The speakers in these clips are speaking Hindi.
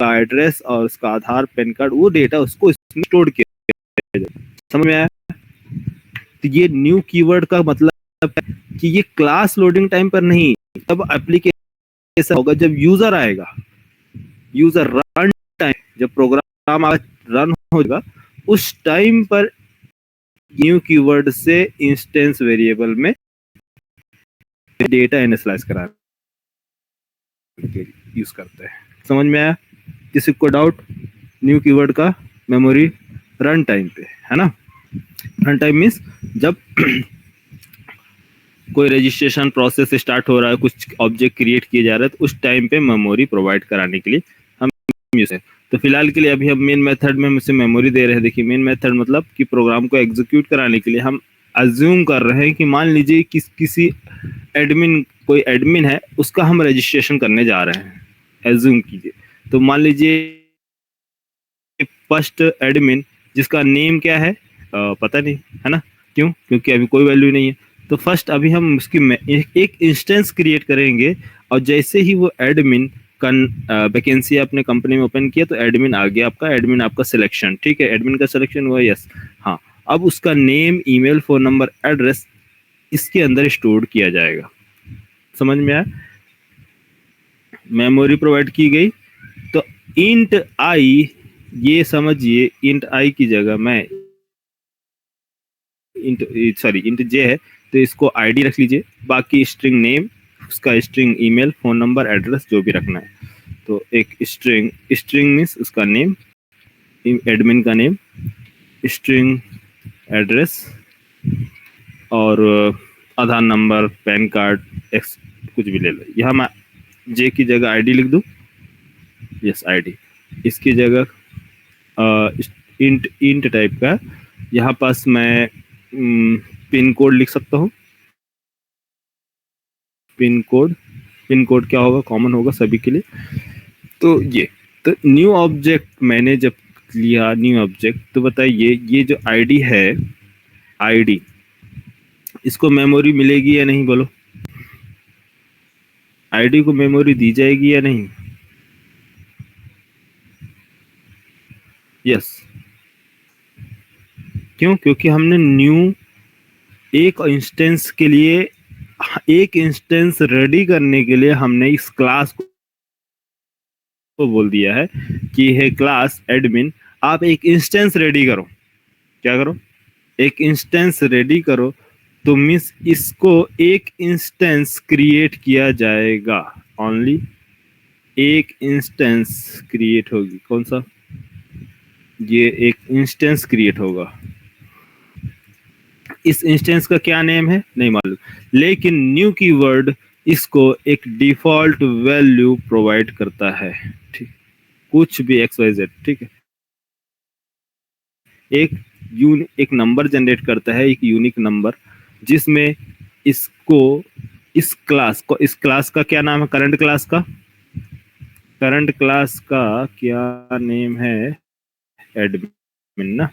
एड्रेस और उसका आधार पैन कार्ड वो डेटा उसको इसमें स्टोर किया जाए। समझ में आया? तो ये न्यू कीवर्ड का मतलब है कि ये क्लास लोडिंग टाइम पर नहीं, तब एप्लीकेशन होगा जब यूजर आएगा, यूजर रन टाइम, जब प्रोग्राम रन होगा उस टाइम पर न्यू कीवर्ड से इंस्टेंस वेरिएबल में डेटा इनिशियलाइज कराने के लिए यूज करते हैं। समझ में आया? किसी को डाउट न्यू कीवर्ड का मेमोरी रन टाइम पे, है ना? रन टाइम मीन्स जब कोई रजिस्ट्रेशन प्रोसेस स्टार्ट हो रहा है, कुछ ऑब्जेक्ट क्रिएट किए जा रहे हैं, तो उस टाइम पे मेमोरी प्रोवाइड कराने के लिए हम यूज है। तो फिलहाल के लिए अभी हम मेन मेथड में मुझसे मेमोरी दे रहे हैं। देखिए मेन मेथड मतलब कि प्रोग्राम को एग्जीक्यूट कराने के लिए हम अज्यूम कर रहे हैं कि मान लीजिए किसी एडमिन, कोई एडमिन है, उसका हम रजिस्ट्रेशन करने जा रहे हैं, एज्यूम कीजिए। तो मान लीजिए फर्स्ट एडमिन जिसका नेम क्या है पता नहीं, है ना? क्यों? क्योंकि अभी कोई वैल्यू नहीं है। तो फर्स्ट अभी हम उसकी एक इंस्टेंस क्रिएट करेंगे, और जैसे ही वो एडमिन का वैकेंसी अपने कंपनी में ओपन किया तो एडमिन आ गया आपका, एडमिन आपका सिलेक्शन, ठीक है? एडमिन का सिलेक्शन हुआ, यस। हाँ, अब उसका name, email, phone number, address इसके अंदर स्टोर किया जाएगा। समझ में आया? मेमोरी प्रोवाइड की गई तो इंट आई, ये समझिए इंट आई की जगह मैं इंट जे है तो इसको आईडी रख लीजिए, बाकी स्ट्रिंग नेम, उसका string email, phone number, address जो भी रखना है। तो एक स्ट्रिंग, स्ट्रिंग मीन्स उसका नेम, एडमिन का नेम, स्ट्रिंग एड्रेस, और आधार नंबर, पैन कार्ड, एक्स कुछ भी ले लो। यहाँ मैं जे की जगह आईडी लिख दूँ, यस आईडी। इसकी जगह इंट इंट टाइप का यहाँ पास मैं पिन कोड लिख सकता हूँ। पिन कोड क्या होगा? कॉमन होगा सभी के लिए। तो ये तो न्यू ऑब्जेक्ट मैंने जब लिया, न्यू ऑब्जेक्ट, तो बताइए ये जो आईडी है, आईडी इसको मेमोरी मिलेगी या नहीं? बोलो, आईडी को मेमोरी दी जाएगी या नहीं? यस। क्यों? क्योंकि हमने न्यू एक इंस्टेंस के लिए, एक इंस्टेंस रेडी करने के लिए हमने इस क्लास को बोल दिया है कि है क्लास एडमिन, आप एक इंस्टेंस रेडी करो। क्या करो? एक इंस्टेंस रेडी करो। तो मिस इसको एक इंस्टेंस क्रिएट किया जाएगा, ओनली एक इंस्टेंस क्रिएट होगी। कौन सा? ये एक इंस्टेंस क्रिएट होगा। इस इंस्टेंस का क्या नेम है नहीं मालूम, लेकिन न्यू कीवर्ड इसको एक डिफॉल्ट वैल्यू प्रोवाइड करता है, ठीक? कुछ भी एक्स वाई जेड, ठीक है? एक नंबर जनरेट करता है, एक यूनिक नंबर, जिसमें इसको इस क्लास का क्या नाम है? करंट क्लास का क्या नेम है? एडमिन ना।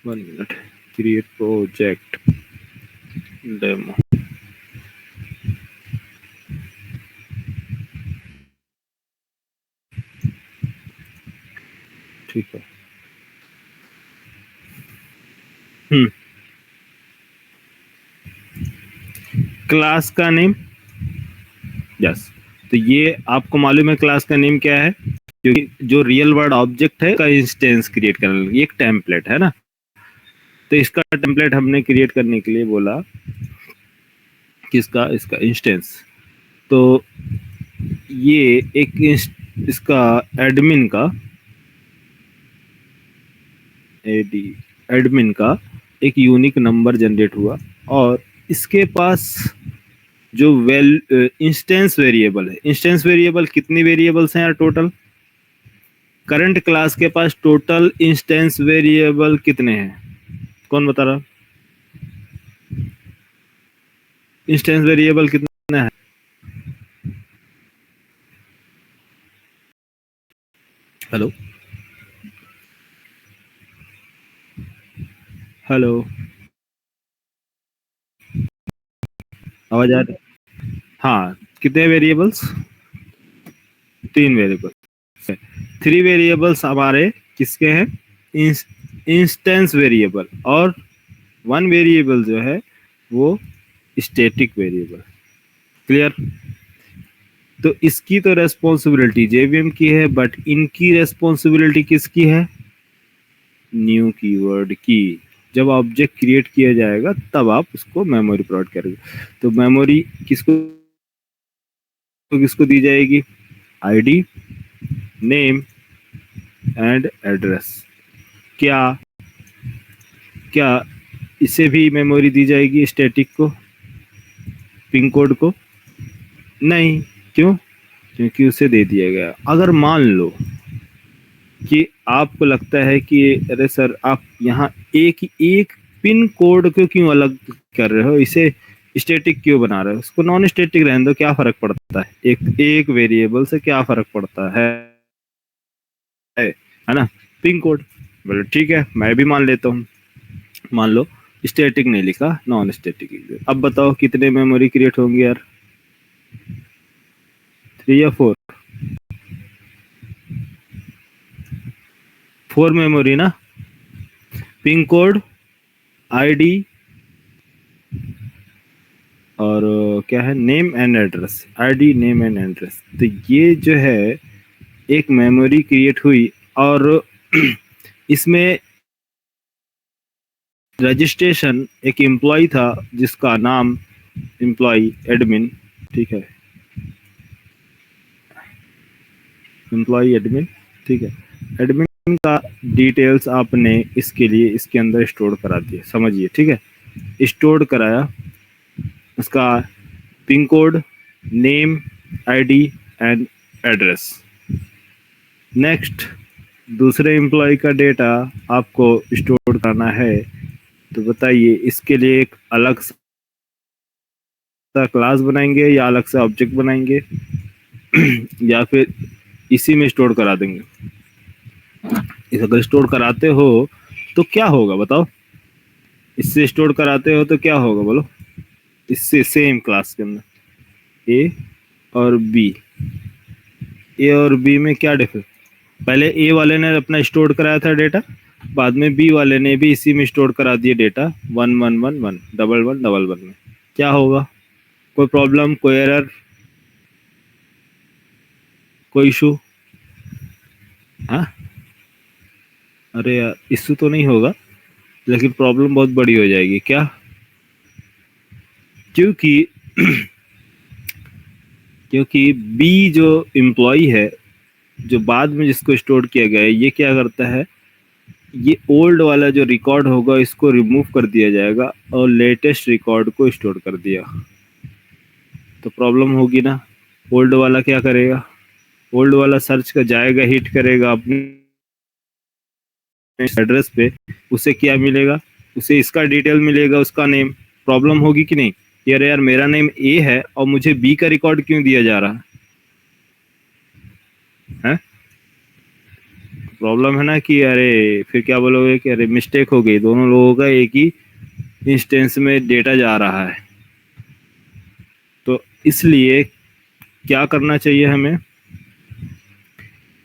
One minute, create project demo. ठीक है। क्लास का नेम, यस। तो ये आपको मालूम है क्लास का नेम क्या है? क्योंकि जो रियल वर्ल्ड ऑब्जेक्ट है का इंस्टेंस क्रिएट करने लगे, एक टेम्पलेट है ना। तो इसका टेम्पलेट हमने क्रिएट करने के लिए बोला किसका? इसका इंस्टेंस। तो ये एक इसका एडमिन का एक यूनिक नंबर जनरेट हुआ, और इसके पास जो इंस्टेंस वेरिएबल है, इंस्टेंस वेरिएबल कितनी वेरिएबल्स हैं यार टोटल? करंट क्लास के पास टोटल इंस्टेंस वेरिएबल कितने हैं? कौन बता रहा? इंस्टेंस वेरिएबल कितना है? Hello, hello. आवाज आ रही? हाँ, कितने वेरिएबल्स? 3 वेरिएबल। 3 वेरिएबल्स हमारे किसके हैं? इंस्टेंस वेरिएबल, और 1 वेरिएबल जो है वो स्टैटिक वेरिएबल। क्लियर? तो इसकी तो रेस्पॉन्सिबिलिटी जेवीएम की है, बट इनकी रेस्पॉन्सिबिलिटी किसकी है? न्यू कीवर्ड की। जब ऑब्जेक्ट क्रिएट किया जाएगा तब आप उसको मेमोरी प्रोवाइड करेंगे। तो मेमोरी किसको किसको दी जाएगी? ID, name and address. क्या क्या इसे भी मेमोरी दी जाएगी, स्टैटिक को, पिन कोड को? नहीं। क्यों? क्योंकि उसे दे दिया गया। अगर मान लो कि आपको लगता है कि अरे सर, आप यहाँ एक एक पिन कोड को क्यों अलग कर रहे हो, इसे स्टैटिक क्यों बना रहे हो, उसको नॉन स्टैटिक रहने दो, क्या फर्क पड़ता है, एक एक वेरिएबल से क्या फर्क पड़ता है ना? Pin code. बोले ठीक है, मैं भी मान लेता हूँ। मान लो स्टैटिक नहीं लिखा, नॉन स्टैटिक। अब बताओ कितने मेमोरी क्रिएट होंगे यार? 3 या 4? 4 मेमोरी ना। पिन कोड, आईडी, और क्या है, name and address. ID, name and address. तो ये जो है एक मेमोरी क्रिएट हुई, और इसमें रजिस्ट्रेशन एक एम्प्लॉय था जिसका नाम एम्प्लॉय एडमिन, ठीक है, एम्प्लॉय एडमिन, ठीक है। एडमिन का डिटेल्स आपने इसके लिए इसके अंदर स्टोर करा दिए, समझिए, ठीक है। स्टोर कराया उसका pin code, name, ID and address. Next, दूसरे एम्प्लॉय का डेटा आपको स्टोर करना है, तो बताइए इसके लिए एक अलग सा क्लास बनाएंगे या अलग से ऑब्जेक्ट बनाएंगे या फिर इसी में स्टोर करा देंगे? इस अगर स्टोर कराते हो तो क्या होगा बताओ? इससे स्टोर कराते हो तो क्या होगा बोलो? इससे सेम क्लास के अंदर ए और बी, ए और बी में क्या डिफरेंस? पहले ए वाले ने अपना स्टोर कराया था डेटा, बाद में बी वाले ने भी इसी में स्टोर करा दिए डेटा, 1111 1111 में। क्या होगा? कोई प्रॉब्लम, कोई एरर, कोई इशू? हाँ, अरे यार इशू तो नहीं होगा, लेकिन प्रॉब्लम बहुत बड़ी हो जाएगी। क्या? क्योंकि क्योंकि बी जो एम्प्लॉय है, जो बाद में जिसको स्टोर किया गया है, ये क्या करता है, ये ओल्ड वाला जो रिकॉर्ड होगा इसको रिमूव कर दिया जाएगा और लेटेस्ट रिकॉर्ड को स्टोर कर दिया। तो प्रॉब्लम होगी ना। ओल्ड वाला क्या करेगा? ओल्ड वाला सर्च कर जाएगा, हिट करेगा अपने एड्रेस पे, उसे क्या मिलेगा? उसे इसका डिटेल मिलेगा, उसका नेम। प्रॉब्लम होगी कि नहीं? यार यार मेरा नेम ए है और मुझे बी का रिकॉर्ड क्यों दिया जा रहा है? प्रॉब्लम है ना कि अरे फिर क्या बोलोगे कि अरे मिस्टेक हो गई, दोनों लोगों का एक ही इंस्टेंस में डेटा जा रहा है। तो इसलिए क्या करना चाहिए हमें?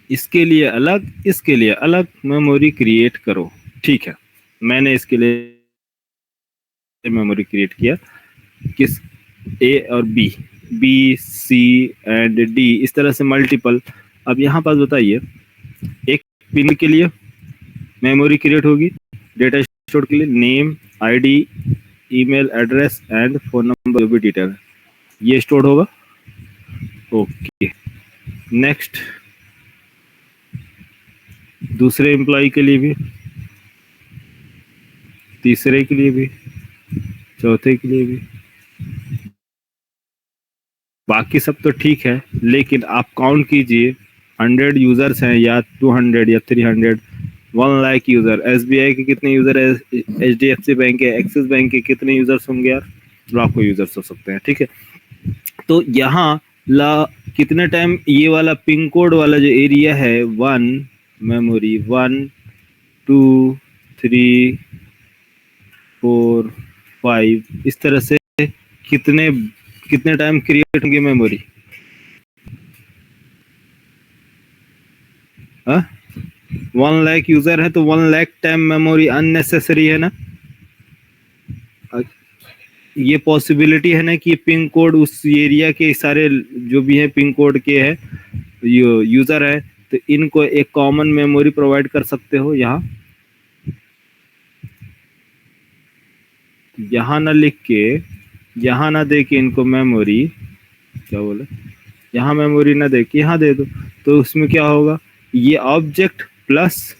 इसके लिए अलग, इसके लिए अलग मेमोरी क्रिएट करो, ठीक है। मैंने इसके लिए मेमोरी क्रिएट किया, किस, ए और B, B C and D, इस तरह से मल्टीपल। अब यहाँ पास बताइए, एक पिन के लिए मेमोरी क्रिएट होगी डेटा स्टोर के लिए, name, ID, email address and phone number, जो भी डिटेल है ये स्टोर होगा। ओके, नेक्स्ट, दूसरे एम्प्लॉय के लिए भी, तीसरे के लिए भी, चौथे के लिए भी। बाकी सब तो ठीक है, लेकिन आप काउंट कीजिए, 100 यूजर्स हैं या 200 या 300, 1 लाख यूजर। एसबीआई के कितने यूजर है? एचडीएफसी बैंक के, एक्सिस बैंक के कितने यूजर्स होंगे यार? लाखों यूजर्स हो सकते हैं, ठीक है। तो यहाँ ला कितने टाइम ये वाला पिन कोड वाला जो एरिया है, 1 मेमोरी, 1 2 3 4 5, इस तरह से कितने कितने टाइम क्रिएट होंगे मेमोरी? हाँ, 1 लाख यूजर है तो 1 लाख टाइम मेमोरी अननेसेसरी है ना? ये पॉसिबिलिटी है ना कि पिन कोड उस एरिया के सारे जो भी है पिन कोड के है यूजर है, तो इनको एक कॉमन मेमोरी प्रोवाइड कर सकते हो यहाँ। यहाँ ना लिख के, यहाँ ना दे के इनको मेमोरी, क्या बोले, यहाँ मेमोरी ना दे के यहाँ दे दो, तो उसमें क्या होगा, ये ऑब्जेक्ट प्लस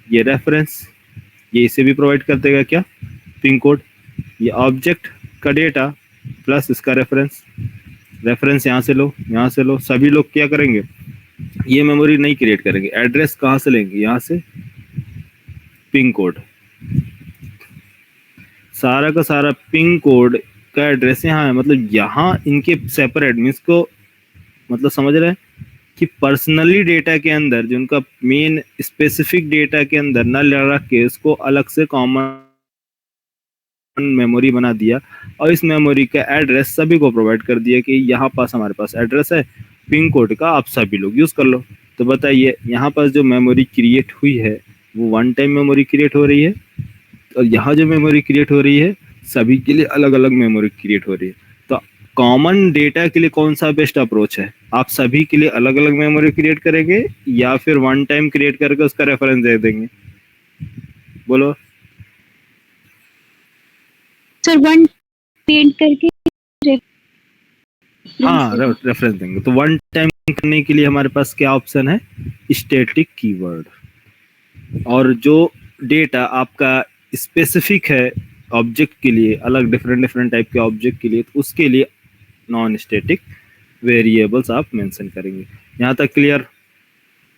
ये रेफरेंस, ये इसे भी प्रोवाइड कर देगा क्या, पिन कोड। ये ऑब्जेक्ट का डेटा प्लस इसका रेफरेंस, रेफरेंस यहाँ से लो, यहाँ से लो, सभी लोग क्या करेंगे, ये मेमोरी नहीं क्रिएट करेंगे। एड्रेस कहाँ से लेंगे, यहाँ से पिन कोड, सारा का सारा पिन कोड का एड्रेस यहाँ है, मतलब यहाँ इनके सेपरेट मीन्स को, मतलब समझ रहे हैं कि पर्सनली डेटा के अंदर जो उनका मेन स्पेसिफिक डेटा के अंदर न रख के इसको अलग से कॉमन मेमोरी बना दिया, और इस मेमोरी का एड्रेस सभी को प्रोवाइड कर दिया कि यहाँ पास हमारे पास एड्रेस है पिन कोड का, आप सभी लोग यूज कर लो। तो बताइए यहाँ पास जो मेमोरी क्रिएट हुई है वो वन टाइम मेमोरी क्रिएट हो रही है, और यहाँ जो मेमोरी क्रिएट हो रही है सभी के लिए अलग अलग मेमोरी क्रिएट हो रही है। तो कॉमन डेटा के लिए कौन सा बेस्ट अप्रोच है, आप सभी के लिए अलग अलग मेमोरी क्रिएट करेंगे या फिर वन टाइम क्रिएट करके उसका रेफरेंस दे देंगे, बोलो। सर वन पेंट करके हाँ, रेफरेंस देंगे। तो वन टाइम करने के लिए हमारे पास क्या ऑप्शन है, स्टैटिक कीवर्ड। और जो डेटा आपका स्पेसिफिक है ऑब्जेक्ट के लिए, अलग डिफरेंट डिफरेंट टाइप के ऑब्जेक्ट के लिए, तो उसके लिए नॉन स्टैटिक वेरिएबल्स आप मेंशन करेंगे। यहाँ तक क्लियर,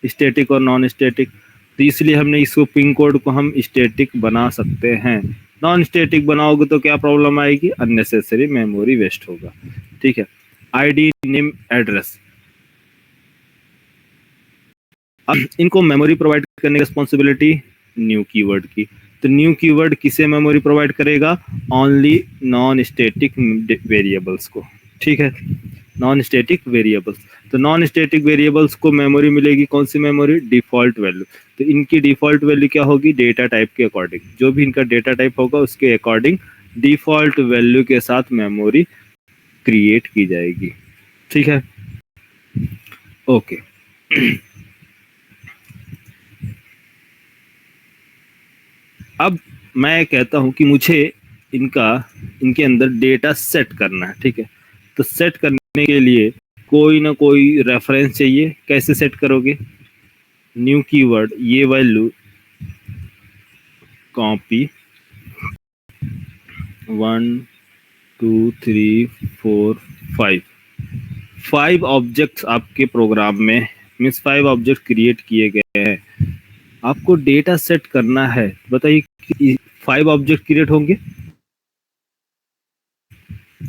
स्टैटिक और नॉन स्टैटिक। तो इसलिए हमने इसको पिन कोड को हम स्टैटिक बना सकते हैं। नॉन स्टैटिक बनाओगे तो क्या प्रॉब्लम आएगी, अननेसेसरी मेमोरी वेस्ट होगा। ठीक है, आईडी नेम एड्रेस, अब इनको मेमोरी प्रोवाइड करने की रिस्पॉन्सिबिलिटी न्यू कीवर्ड की। तो न्यू कीवर्ड किसे मेमोरी प्रोवाइड करेगा, ओनली नॉन स्टैटिक वेरिएबल्स को। ठीक है, नॉन स्टैटिक वेरिएबल्स। तो नॉन स्टैटिक वेरिएबल्स को मेमोरी मिलेगी कौन सी मेमोरी, डिफॉल्ट वैल्यू। तो इनकी डिफॉल्ट वैल्यू क्या होगी, डेटा टाइप के अकॉर्डिंग, जो भी इनका डेटा टाइप होगा उसके अकॉर्डिंग डिफॉल्ट वैल्यू के साथ मेमोरी क्रिएट की जाएगी। ठीक है, ओके। अब मैं कहता हूं कि मुझे इनके अंदर डेटा सेट करना है। ठीक है, तो सेट करने के लिए कोई ना कोई रेफरेंस चाहिए। कैसे सेट करोगे, न्यू कीवर्ड, ये वैल्यू कॉपी 1 2 3 4 5 5 ऑब्जेक्ट्स आपके प्रोग्राम में, मीन्स 5 ऑब्जेक्ट क्रिएट किए गए हैं। आपको डेटा सेट करना है, बताइए 5 ऑब्जेक्ट क्रिएट होंगे।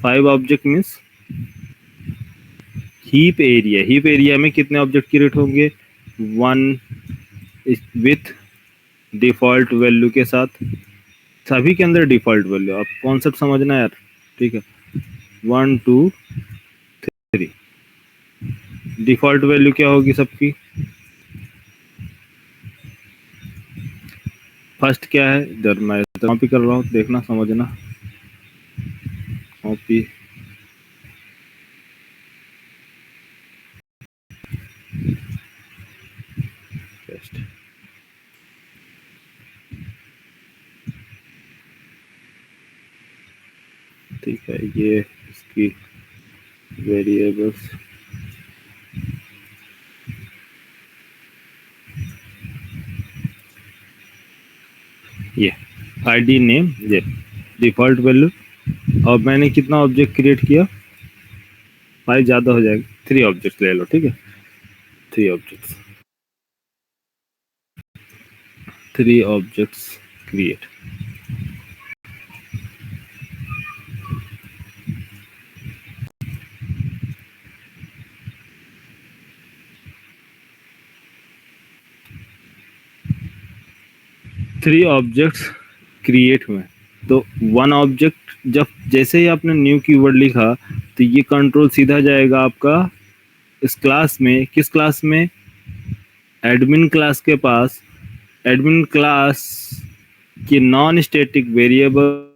5 object means heap area, heap area में कितने ऑब्जेक्ट क्रिएट होंगे, 1 विथ डिफॉल्ट वैल्यू के साथ, सभी के अंदर डिफॉल्ट वैल्यू, आप कॉन्सेप्ट समझना यार। ठीक है, 1 2 3 डिफॉल्ट वैल्यू क्या होगी सबकी, फर्स्ट क्या है, इधर मैं कॉपी कर रहा हूँ, देखना समझना, कॉपी पेस्ट। ठीक है, ये इसकी वेरिएबल्स, ये आईडी नेम, ये डिफॉल्ट वैल्यू। और मैंने कितना ऑब्जेक्ट क्रिएट किया, 5 ज़्यादा हो जाएगा, 3 ऑब्जेक्ट ले लो। ठीक है, 3 objects, 3 objects create. Three objects create हुए। तो वन ऑब्जेक्ट जब जैसे ही आपने न्यू कीवर्ड लिखा तो ये कंट्रोल सीधा जाएगा आपका इस क्लास में, किस क्लास में, एडमिन क्लास के पास। एडमिन क्लास की नॉन स्टैटिक वेरिएबल्स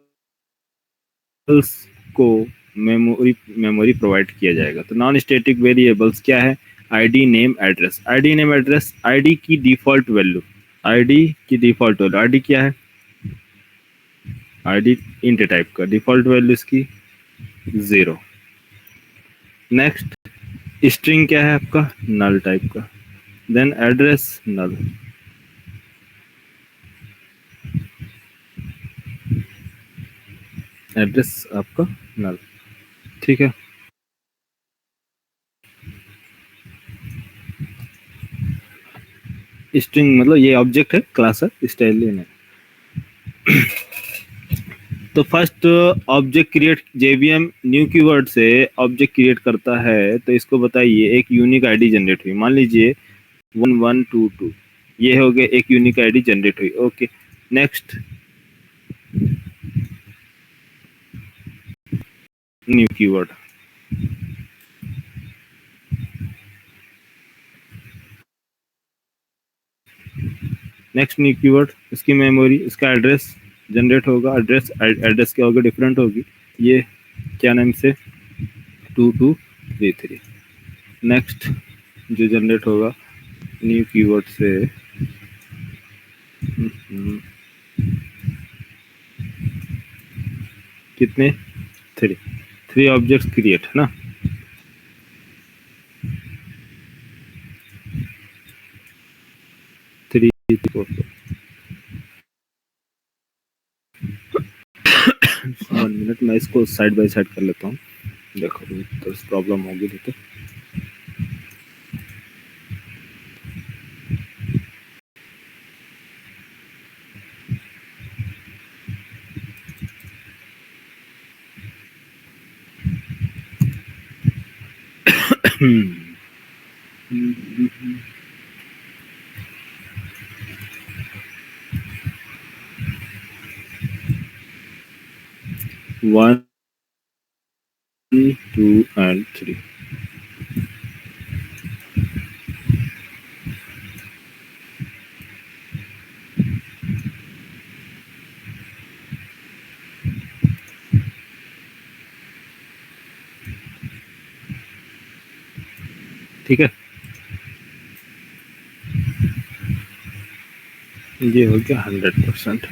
को मेमोरी प्रोवाइड किया जाएगा। तो नॉन स्टैटिक वेरिएबल्स क्या है, ID name address. ID name address, ID की डिफॉल्ट वैल्यू, आईडी की डिफॉल्ट वैल्यू, आईडी क्या है, आईडी इंट टाइप का, डिफॉल्ट वैल्यू इसकी 0। नेक्स्ट स्ट्रिंग क्या है आपका, नल टाइप का। देन एड्रेस नल, एड्रेस आपका नल, ठीक है। स्ट्रिंग मतलब ये ऑब्जेक्ट है, क्लास है, स्टाइल है। तो first object create, JVM new keyword से ऑब्जेक्ट क्रिएट करता है। तो इसको बताइए एक यूनिक आईडी जनरेट हुई, मान लीजिए 1122, ये हो गया एक यूनिक आईडी जनरेट हुई। Okay, next new keyword, next new keyword, इसकी मेमोरी, इसका एड्रेस जनरेट होगा। एड्रेस एड्रेस क्या होगा, डिफरेंट होगी, ये क्या नाम से 2233। नेक्स्ट जो जनरेट होगा न्यू कीवर्ड से, कितने, 3 ऑब्जेक्ट्स क्रिएट है ना। थ्री 1 मिनट, मैं इसको साइड बाय साइड कर लेता हूँ। देखो तो प्रॉब्लम होगी देखो। One, 2 and 3। ठीक है, ये हो गया 100%।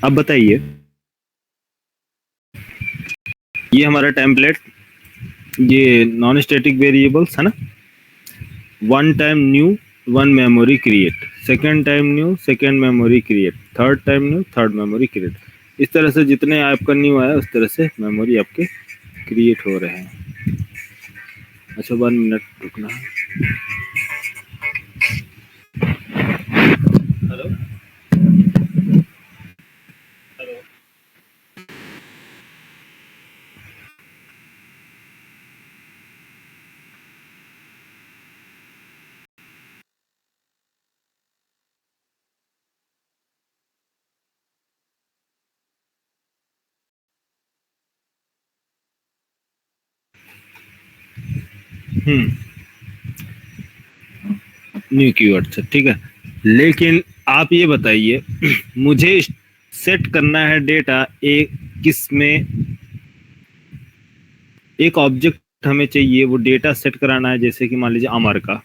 अब बताइए, ये हमारा टेम्पलेट, ये नॉन स्टैटिक वेरिएबल्स है ना। One time new, one memory create, second time new, second memory create, third time new, third memory create. इस तरह से जितने आपका न्यू आया उस तरह से मेमोरी आपके क्रिएट हो रहे हैं। अच्छा 1 मिनट रुकना है। हेलो हेलो, न्यू कीवर्ड से, ठीक है। लेकिन आप ये बताइए, मुझे सेट करना है डेटा एक किस में, एक ऑब्जेक्ट हमें चाहिए, वो डेटा सेट कराना है। जैसे कि मान लीजिए अमर का,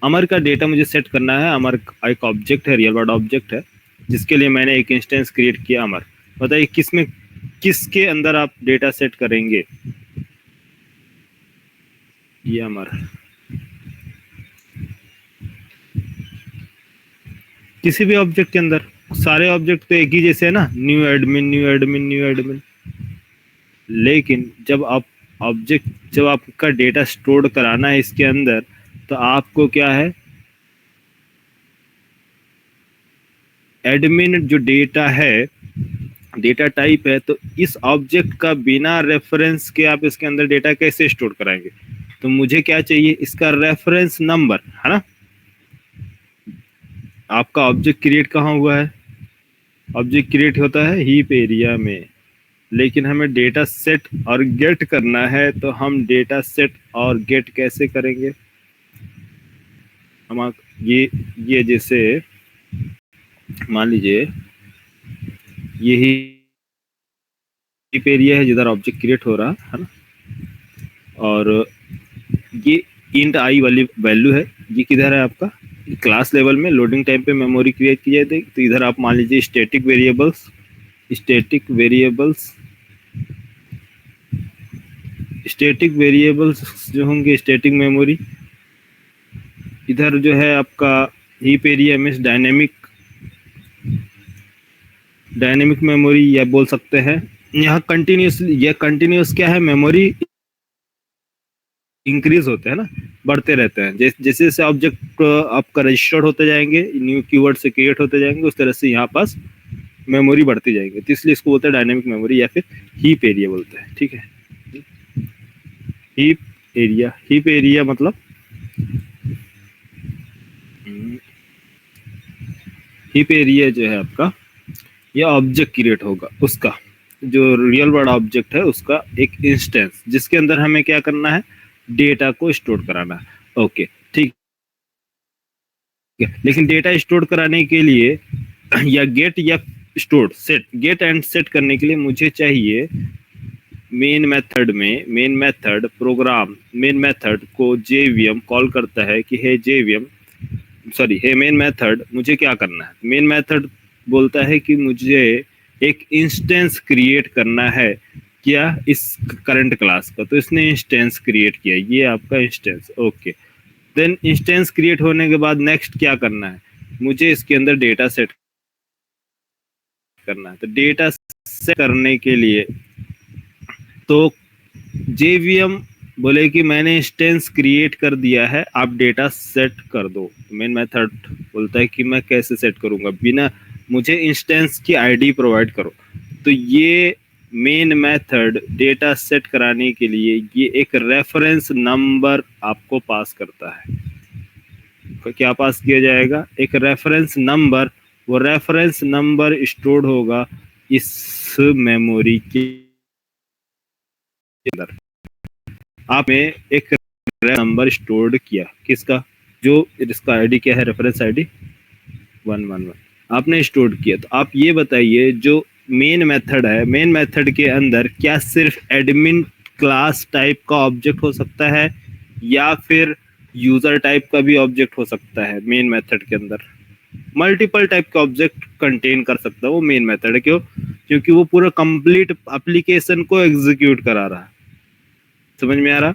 अमर का डेटा मुझे सेट करना है। अमर एक ऑब्जेक्ट है, रियल वर्ल्ड ऑब्जेक्ट है, जिसके लिए मैंने एक इंस्टेंस क्रिएट किया अमर। बताइए किस में, किसके अंदर आप डेटा सेट करेंगे, ये अमर, किसी भी ऑब्जेक्ट के अंदर। सारे ऑब्जेक्ट तो एक ही जैसे है ना, new admin, new admin, new admin. लेकिन जब आप ऑब्जेक्ट, जब आपका डेटा स्टोर कराना है इसके अंदर, तो आपको क्या है, एडमिन जो डेटा है, डेटा टाइप है, तो इस ऑब्जेक्ट का बिना रेफरेंस के आप इसके अंदर डेटा कैसे स्टोर कराएंगे। तो मुझे क्या चाहिए, इसका रेफरेंस नंबर, है ना। आपका ऑब्जेक्ट क्रिएट कहाँ हुआ है, ऑब्जेक्ट क्रिएट होता है हीप एरिया में, लेकिन हमें डेटा सेट और गेट करना है। तो हम डेटा सेट और गेट कैसे करेंगे, हम ये जैसे मान लीजिए यही हीप एरिया है जिधर ऑब्जेक्ट क्रिएट हो रहा है ना, और ये इंट आई वाली वैल्यू है, ये किधर है आपका क्लास लेवल में लोडिंग टाइम पे मेमोरी क्रिएट की जाती है। तो इधर आप मान लीजिए स्टैटिक वेरिएबल्स जो होंगे स्टैटिक मेमोरी, इधर जो है आपका हीप एरिया में डायनेमिक मेमोरी या बोल सकते हैं। यहाँ कंटिन्यूस क्या है, मेमोरी इंक्रीज होते हैं ना, बढ़ते रहते हैं। जैसे जैसे ऑब्जेक्ट आपका रजिस्टर्ड होते जाएंगे, न्यू कीवर्ड से क्रिएट होते जाएंगे, उस तरह से यहाँ पास मेमोरी बढ़ती जाएगी। तो इसलिए इसको बोलते हैं डायनेमिक मेमोरी या फिर हीप एरिया बोलते हैं। ठीक है, हीप एरिया मतलब हीप एरिया जो है आपका, यह ऑब्जेक्ट क्रिएट होगा, उसका जो रियल वर्ल्ड ऑब्जेक्ट है उसका एक इंस्टेंस, जिसके अंदर हमें क्या करना है, डेटा को स्टोर कराना है। ओके ठीक है, लेकिन डेटा स्टोर कराने के लिए या गेट या store set, get and set करने के लिए मुझे चाहिए main method program, main method को जेवीएम कॉल करता है कि हे मेन मेथड मुझे क्या करना है। मेन मेथड बोलता है कि मुझे एक इंस्टेंस क्रिएट करना है, क्या, इस करंट क्लास का। तो इसने इंस्टेंस क्रिएट किया, ये आपका instance. Okay, then instance create होने के बाद नेक्स्ट क्या करना है, मुझे इसके अंदर डेटा सेट करना है। तो डेटा सेट करने के लिए तो जेवीएम बोले कि मैंने इंस्टेंस क्रिएट कर दिया है, आप डेटा सेट कर दो। मेन मेथड बोलता है कि मैं कैसे सेट करूंगा, बिना मुझे इंस्टेंस की आईडी प्रोवाइड करो। तो ये मेन मेथड डेटा सेट कराने के लिए ये एक रेफरेंस नंबर आपको पास करता है। तो क्या पास किया जाएगा, एक रेफरेंस नंबर। वो रेफरेंस नंबर स्टोर्ड होगा इस मेमोरी के अंदर। आपने एक नंबर स्टोर्ड किया, किसका, जो इसका आईडी क्या है, रेफरेंस आईडी 111 आपने स्टोर किया। तो आप ये बताइए, जो मेन मेथड है, मेन मेथड के अंदर क्या सिर्फ एडमिन क्लास टाइप का ऑब्जेक्ट हो सकता है, या फिर यूजर टाइप का भी ऑब्जेक्ट हो सकता है। मेन मेथड के अंदर मल्टीपल टाइप का ऑब्जेक्ट कंटेन कर सकता है वो मेन मेथड। क्यों, क्योंकि वो पूरा कंप्लीट एप्लीकेशन को एग्जीक्यूट करा रहा है। समझ में आ रहा।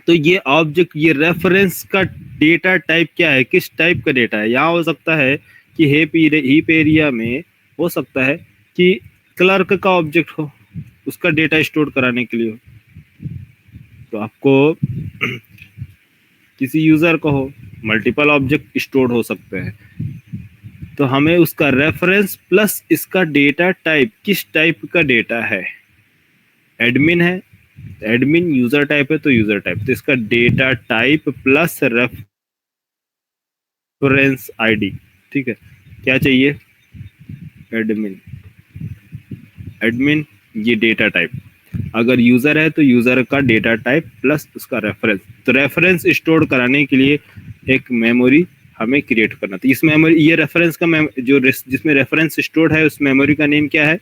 तो ये ऑब्जेक्ट, ये रेफरेंस का डेटा टाइप क्या है, किस टाइप का डेटा है। यहाँ हो सकता है कि हीप एरिया में हो सकता है कि क्लर्क का ऑब्जेक्ट हो, उसका डेटा स्टोर कराने के लिए हो। तो आपको किसी यूजर को हो, मल्टीपल ऑब्जेक्ट स्टोर हो सकते हैं। तो हमें उसका रेफरेंस प्लस इसका डेटा टाइप, किस टाइप का डेटा है। एडमिन है, एडमिन यूजर टाइप है तो यूजर टाइप, तो इसका data type plus reference ID. ठीक है, क्या चाहिए, एडमिन ये डेटा टाइप। अगर यूजर है तो यूजर का डेटा टाइप प्लस उसका रेफरेंस। तो रेफरेंस स्टोर कराने के लिए एक मेमोरी हमें क्रिएट करना था। इस मेमोरी, ये रेफरेंस का जो जिसमें रेफरेंस स्टोर्ड है, उस मेमोरी का नेम क्या है,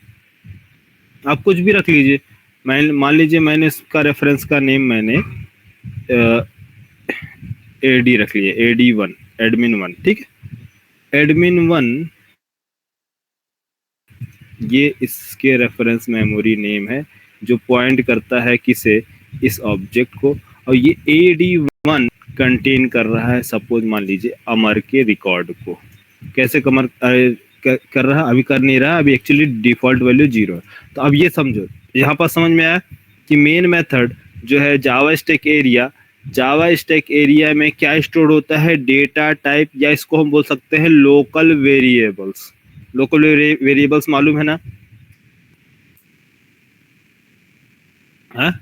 आप कुछ भी रख लीजिए। मान लीजिए मैंने इसका रेफरेंस का नेम मैंने एडी रख लिया, AD1, एडमिन 1। ठीक है, एडमिन 1 ये इसके रेफरेंस मेमोरी नेम है, जो पॉइंट करता है किसे, इस ऑब्जेक्ट को। और ये AD1 कंटेन कर रहा है, सपोज मान लीजिए अमर के रिकॉर्ड को। कैसे कर रहा है, अभी कर नहीं रहा, अभी एक्चुअली डिफॉल्ट वैल्यू 0 है। तो अब ये समझो, यहाँ पर समझ में आया कि मेन मेथड जो है जावा स्टैक एरिया में क्या स्टोर होता है, डेटा टाइप, या इसको हम बोल सकते हैं लोकल वेरिएबल्स। लोकल वेरिएबल्स मालूम है ना, हाँ,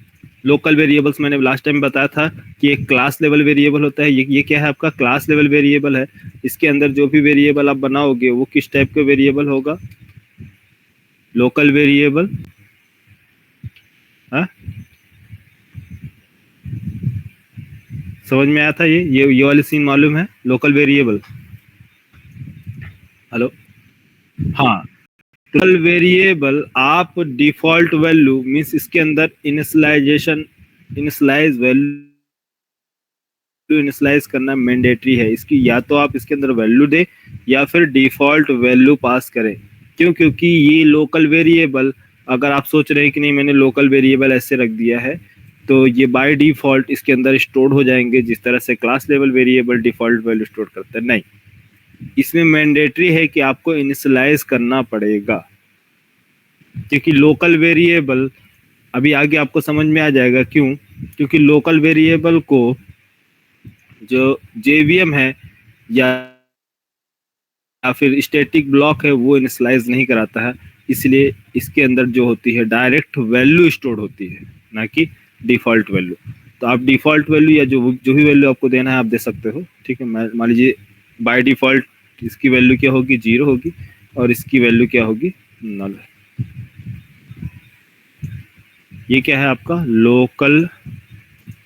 लोकल वेरिएबल्स मैंने लास्ट टाइम बताया था कि एक क्लास लेवल वेरिएबल होता है, ये क्या है आपका क्लास लेवल वेरिएबल है। इसके अंदर जो भी वेरिएबल आप बनाओगे वो किस टाइप का वेरिएबल होगा, लोकल वेरिएबल। हाँ, समझ में आया था ये वाली सीन मालूम है, लोकल वेरिएबल। हेलो, हाँ, लोकल वेरिएबल आप डिफॉल्ट वैल्यू मीन्स इसके अंदर इनिशियलाइज वैल्यू इनिशियलाइज करना मैंडेटरी है इसकी, या तो आप इसके अंदर वैल्यू दे या फिर डिफॉल्ट वैल्यू पास करें। क्यों? क्योंकि ये लोकल वेरिएबल, अगर आप सोच रहे हैं कि नहीं मैंने लोकल वेरिएबल ऐसे रख दिया है, तो ये बाय डिफॉल्ट इसके अंदर स्टोर हो जाएंगे जिस तरह से class level variable default value store करता है। नहीं, इसमें मैंडेटरी है कि आपको इनिशियलाइज करना पड़ेगा, क्योंकि लोकल वेरिएबल अभी आगे आपको समझ में आ जाएगा क्यों। क्योंकि लोकल वेरिएबल को जो जेवीएम है या फिर स्टैटिक ब्लॉक है वो इनिशियलाइज नहीं कराता है, इसलिए इसके अंदर जो होती है डायरेक्ट वैल्यू स्टोर होती है, ना कि डिफॉल्ट वैल्यू। तो आप डिफॉल्ट वैल्यू या जो भी वैल्यू आपको देना है आप दे सकते हो, ठीक है। मान लीजिए बाय डिफॉल्ट इसकी वैल्यू क्या होगी, 0 होगी, और इसकी वैल्यू क्या होगी, नल। ये क्या है आपका लोकल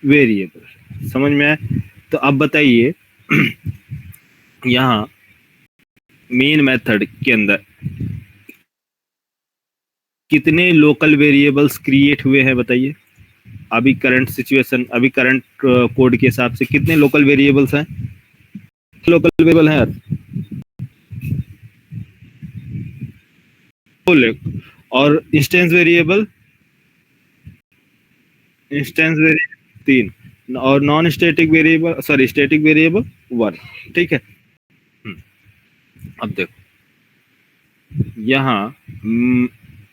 वेरिएबल, समझ में आया? तो अब बताइए यहाँ मेन मेथड के अंदर कितने लोकल वेरिएबल्स क्रिएट हुए हैं बताइए। अभी करंट सिचुएशन, अभी करंट कोड के हिसाब से कितने लोकल वेरिएबल्स हैं, लोकल वेरिएबल हैं यार, और इंस्टेंस वेरिएबल 3, और non static variable, sorry static variable 1, ठीक है। अब देखो यहाँ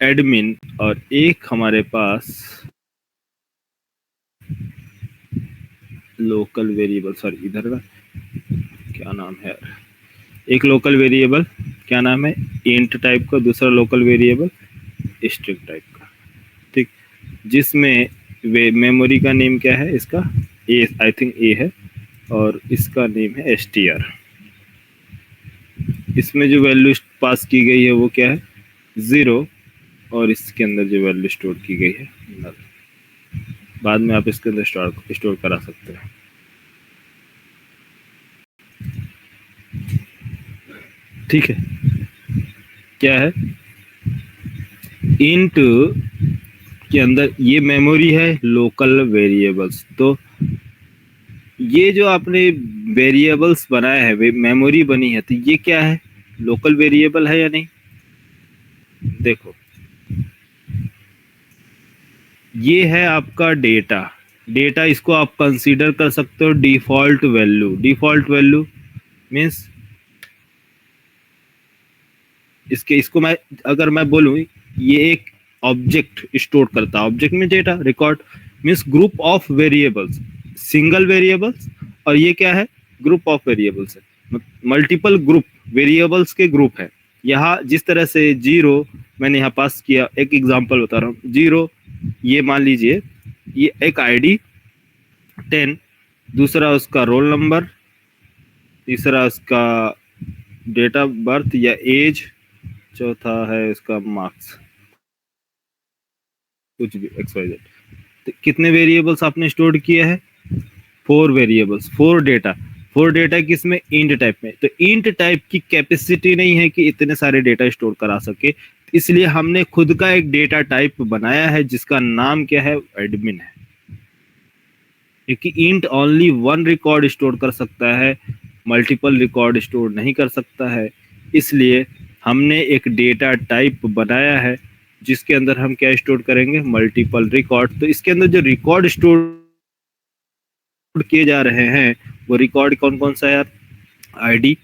एडमिन और एक हमारे पास लोकल वेरिएबल, सॉरी इधर का क्या नाम है यार, एक लोकल वेरिएबल क्या नाम है, इंट टाइप का, दूसरा लोकल वेरिएबल स्ट्रिंग टाइप का, ठीक। जिसमें वे मेमोरी का नेम क्या है इसका, ए, आई थिंक ए है, और इसका नेम है str। इसमें जो वैल्यू पास की गई है वो क्या है, 0, और इसके अंदर जो वैल्यू स्टोर की गई है नल। बाद में आप इसके अंदर स्टोर करा सकते हैं, ठीक है। क्या है, इंट के अंदर ये मेमोरी है लोकल वेरिएबल्स। तो ये जो आपने वेरिएबल्स बनाया है, मेमोरी बनी है, तो ये क्या है, लोकल वेरिएबल है या नहीं? देखो ये है आपका डेटा, डेटा इसको आप कंसीडर कर सकते हो default value. Default value means इसको मैं अगर मैं बोलूं ये एक ऑब्जेक्ट स्टोर करता है, ऑब्जेक्ट में data, record means group of variables, single variables, और ये क्या है, ग्रुप ऑफ वेरिएबल्स है, मल्टीपल ग्रुप वेरिएबल्स के ग्रुप है। यहाँ जिस तरह से 0 मैंने यहाँ पास किया, एक एग्जांपल बता रहा हूँ, 0 ये मान लीजिए ये एक आईडी 10, दूसरा उसका रोल नंबर, तीसरा उसका डेट ऑफ बर्थ या एज, चौथा है इसका मार्क्स, कुछ भी XYZ। तो कितने वेरिएबल्स आपने स्टोर किए हैं, 4 वेरिएबल्स, 4 डेटा किसमें, इंट टाइप में। तो इंट टाइप की कैपेसिटी नहीं है कि इतने सारे डेटा स्टोर करा सके, इसलिए हमने खुद का एक डेटा टाइप बनाया है जिसका नाम क्या है, एडमिन है। क्योंकि इंट ओनली 1 रिकॉर्ड स्टोर कर सकता है, मल्टीपल रिकॉर्ड स्टोर नहीं कर सकता है, इसलिए हमने एक डेटा टाइप बनाया है जिसके अंदर हम क्या स्टोर करेंगे, मल्टीपल रिकॉर्ड। तो इसके अंदर जो रिकॉर्ड स्टोर किए जा रहे हैं वो रिकॉर्ड कौन कौन सा है यार, आईडी,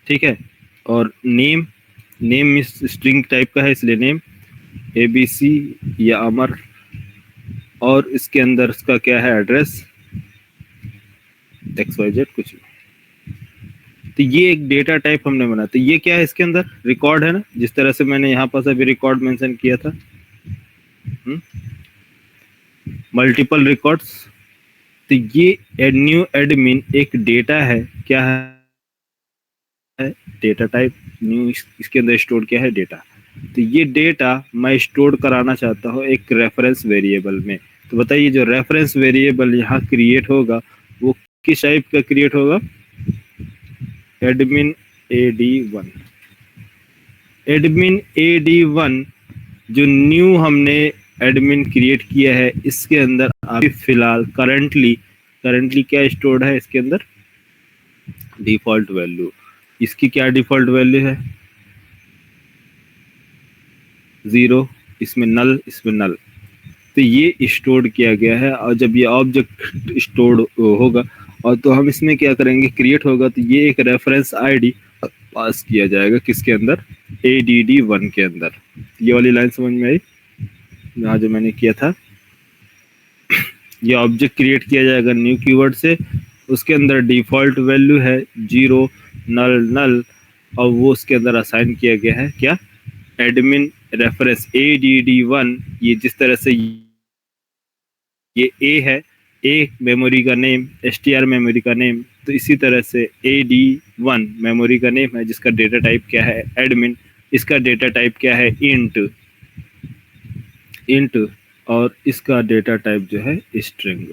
ठीक है, और नेम स्ट्रिंग टाइप का है इसलिए नेम, ABC या अमर, और इसके अंदर इसका क्या है, एड्रेस XYZ कुछ भी। तो ये एक डेटा टाइप हमने बनाया। तो ये क्या है, इसके अंदर रिकॉर्ड है ना, जिस तरह से मैंने यहाँ पर अभी रिकॉर्ड मेंशन किया था। Multiple records. तो ये न्यू एडमिन एक डेटा है, क्या है, डेटा टाइप। न्यू इसके अंदर स्टोर क्या है, डेटा। तो ये डेटा मैं स्टोर कराना चाहता हूँ एक रेफरेंस वेरिएबल में। तो बताइए जो रेफरेंस वेरिएबल यहाँ क्रिएट होगा वो किस टाइप का क्रिएट होगा, एडमिन AD1। एडमिन AD1 जो न्यू हमने एडमिन क्रिएट किया है इसके अंदर अभी फिलहाल करंटली क्या स्टोर्ड है इसके अंदर, डिफॉल्ट वैल्यू। इसकी क्या डिफॉल्ट वैल्यू है, 0, इसमें नल, इसमें नल। तो ये स्टोर किया गया है, और जब ये ऑब्जेक्ट स्टोर होगा और तो हम इसमें क्या करेंगे, क्रिएट होगा, तो ये एक रेफरेंस आईडी पास किया जाएगा किसके अंदर, ADD1 के अंदर। ये वाली लाइन समझ में आई, यहाँ जो मैंने किया था, ये ऑब्जेक्ट क्रिएट किया जाएगा न्यू कीवर्ड से, उसके अंदर डिफॉल्ट वैल्यू है 0 नल नल, और वो उसके अंदर असाइन किया गया है क्या, एडमिन रेफरेंस ADD1। ये जिस तरह से ये A है, A मेमोरी का नेम, STR मेमोरी का नेम, तो इसी तरह से AD1 मेमोरी का नेम है जिसका डेटा टाइप क्या है, एडमिन। इसका डेटा टाइप क्या है, इंट, और इसका डेटा टाइप जो है स्ट्रिंग।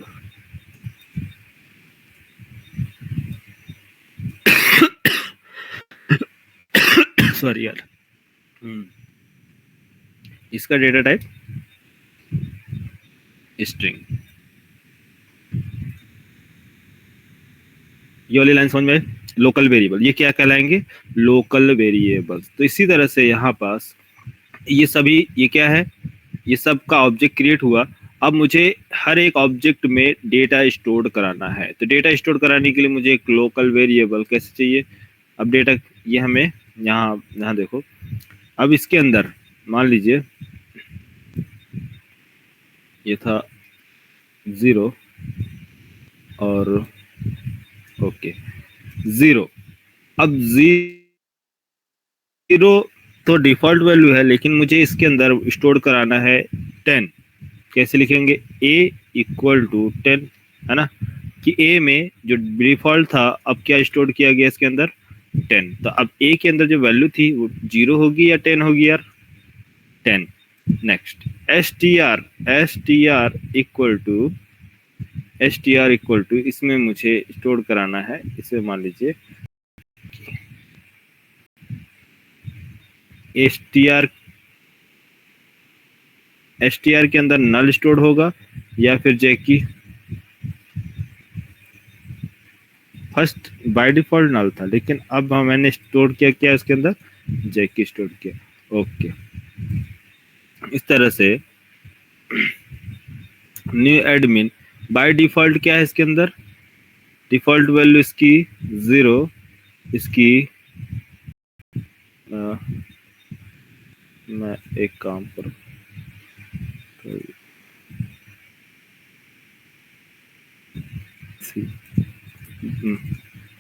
सॉरी यार। इसका डेटा टाइप स्ट्रिंग। ये वाली लाइन समझ में, लोकल वेरिएबल, ये क्या कहलाएंगे, लोकल वेरिएबल्स। तो इसी तरह से यहाँ पास ये सभी, ये क्या है, ये सब का ऑब्जेक्ट क्रिएट हुआ। अब मुझे हर एक ऑब्जेक्ट में डेटा स्टोर कराना है, तो डेटा स्टोर कराने के लिए मुझे एक लोकल वेरिएबल कैसे चाहिए। अब डेटा ये हमें यहाँ देखो, अब इसके अंदर मान लीजिए ये था 0 और ओके 0। अब 0 तो डिफॉल्ट वैल्यू है, लेकिन मुझे इसके अंदर स्टोर कराना है 10। कैसे लिखेंगे, A = 10, है ना, कि A में जो डिफॉल्ट था अब क्या स्टोर किया गया इसके अंदर, 10। तो अब A के अंदर जो वैल्यू थी वो 0 होगी या 10 होगी यार, 10। नेक्स्ट STR इक्वल टू इसमें मुझे स्टोर कराना है, इसे मान लीजिए STR के अंदर नल स्टोर होगा या फिर जैकी, फर्स्ट बाय डिफॉल्ट नल था, लेकिन अब मैंने स्टोर किया क्या इसके अंदर, जैकी स्टोर किया। ओके, इस तरह से न्यू एडमिन बाय डिफॉल्ट क्या है इसके अंदर, डिफॉल्ट वैल्यू इसकी 0, इसकी मैं एक काम करूँ,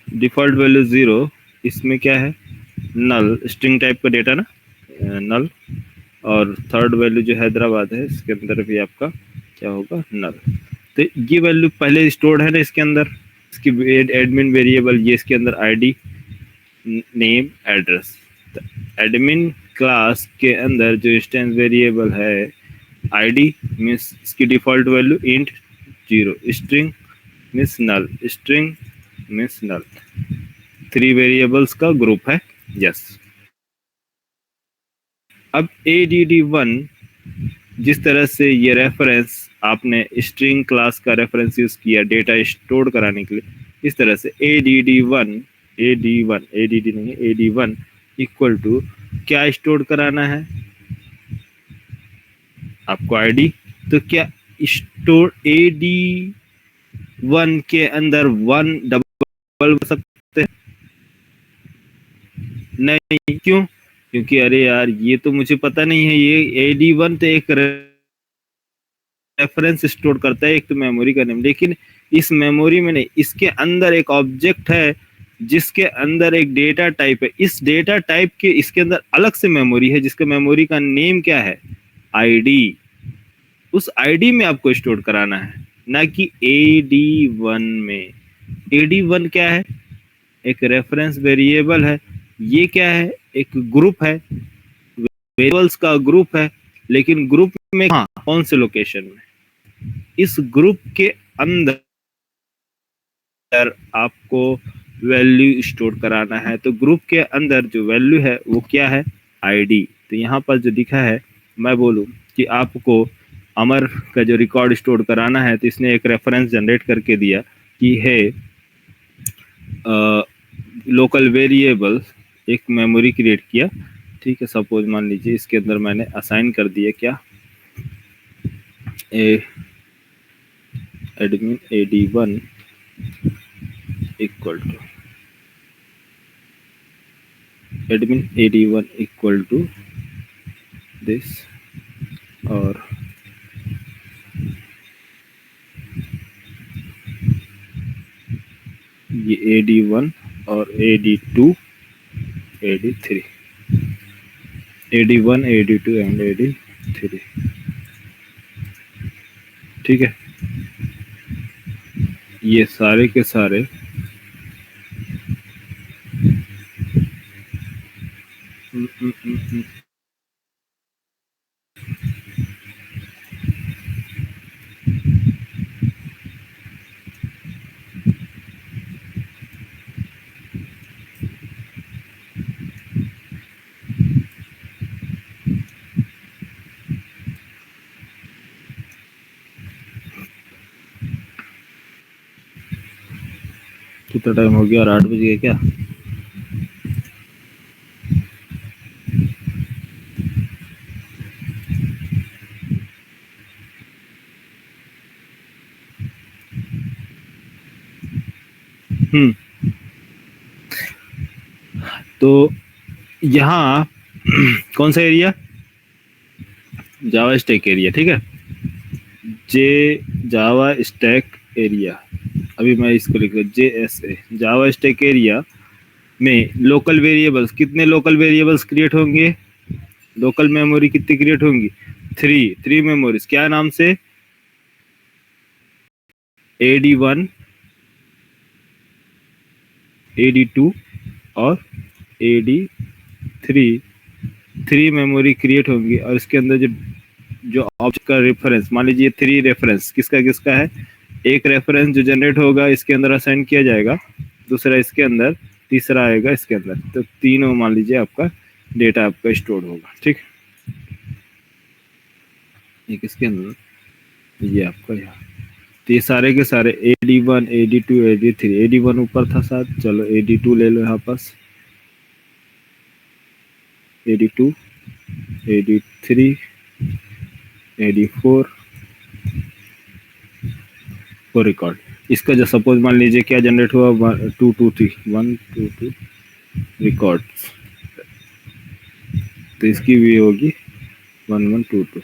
डिफॉल्ट वैल्यू 0, इसमें क्या है, नल, स्ट्रिंग टाइप का डेटा ना, नल, और थर्ड वैल्यू जो हैदराबाद है इसके अंदर भी आपका क्या होगा, नल। तो ये वैल्यू पहले स्टोर्ड है ना इसके अंदर, इसकी एडमिन वेरिएबल, ये इसके अंदर आईडी, नेम, एड्रेस। तो एडमिन क्लास के अंदर जो इंस्टेंस वेरिएबल है आईडी मीन्स इसकी default value int 0, string means null, string means null, 3 variables का ग्रुप है। यस, अब ADD1 जिस तरह से ये रेफरेंस आपने स्ट्रिंग क्लास का रेफरेंस यूज किया डेटा स्टोर कराने के लिए, इस तरह से ADD1 इक्वल टू क्या स्टोर कराना है आपको, आईडी। तो क्या स्टोर AD1 के अंदर 1 डबल कर सकते हैं, नहीं, क्यों, क्योंकि अरे यार ये तो मुझे पता नहीं है, ये AD1 तो एक रेफरेंस स्टोर करता है, एक तो मेमोरी का नेम, लेकिन इस मेमोरी में नहीं, इसके अंदर एक ऑब्जेक्ट है जिसके अंदर एक डेटा टाइप है, इस डेटा टाइप के इसके अंदर अलग से मेमोरी है जिसका मेमोरी का नेम क्या है, आईडी। उस आईडी में आपको स्टोर कराना है, ना कि AD1 में। AD1 क्या है? एक रेफरेंस वेरिएबल है। ये क्या है? एक ग्रुप है, वेरिएबल्स का ग्रुप है। लेकिन ग्रुप में हाँ, कौन से लोकेशन में? इस ग्रुप के अंदर आपको वैल्यू स्टोर कराना है। तो ग्रुप के अंदर जो वैल्यू है वो क्या है? आईडी। तो यहाँ पर जो लिखा है, मैं बोलूँ कि आपको अमर का जो रिकॉर्ड स्टोर कराना है, तो इसने एक रेफरेंस जनरेट करके दिया कि है लोकल वेरिएबल, एक मेमोरी क्रिएट किया। ठीक है, सपोज मान लीजिए इसके अंदर मैंने असाइन कर दिया क्या, admin AD1 equal to admin AD1 equal to this, और ये AD1 और AD2 AD3, AD1 AD2 and AD3। ठीक है, ये सारे के सारे कितना टाइम हो गया? और 8 बज गए क्या? तो यहाँ कौन सा एरिया? जावा स्टैक एरिया। ठीक है, जावा स्टैक एरिया। अभी मैं इसको लिख रहा हूँ JSA, जावा स्टैक एरिया में लोकल वेरिएबल्स, कितने लोकल वेरिएबल्स क्रिएट होंगे? लोकल मेमोरी कितनी क्रिएट होंगी? 3 मेमोरीज। क्या नाम से? AD1 AD2 और AD3, 3 मेमोरी क्रिएट होंगी। और इसके अंदर जो ऑब्जेक्ट का रेफरेंस, मान लीजिए 3 रेफरेंस किसका किसका है? एक रेफरेंस जो जनरेट होगा इसके अंदर असाइन किया जाएगा, दूसरा इसके अंदर, तीसरा आएगा इसके अंदर। तो तीनों मान लीजिए आपका डेटा आपका स्टोर होगा। ठीक, ये किसके अंदर? ये आपका यहाँ। तो ये सारे के सारे AD1 AD2 AD3, AD1 ऊपर था साथ, चलो AD2 ले लो यहाँ पास, AD2 AD3 AD4 को रिकॉर्ड। इसका जो सपोज मान लीजिए क्या जनरेट हुआ, 2 2 3 1 2 2 रिकॉर्ड, तो इसकी भी होगी 1 1 2 2।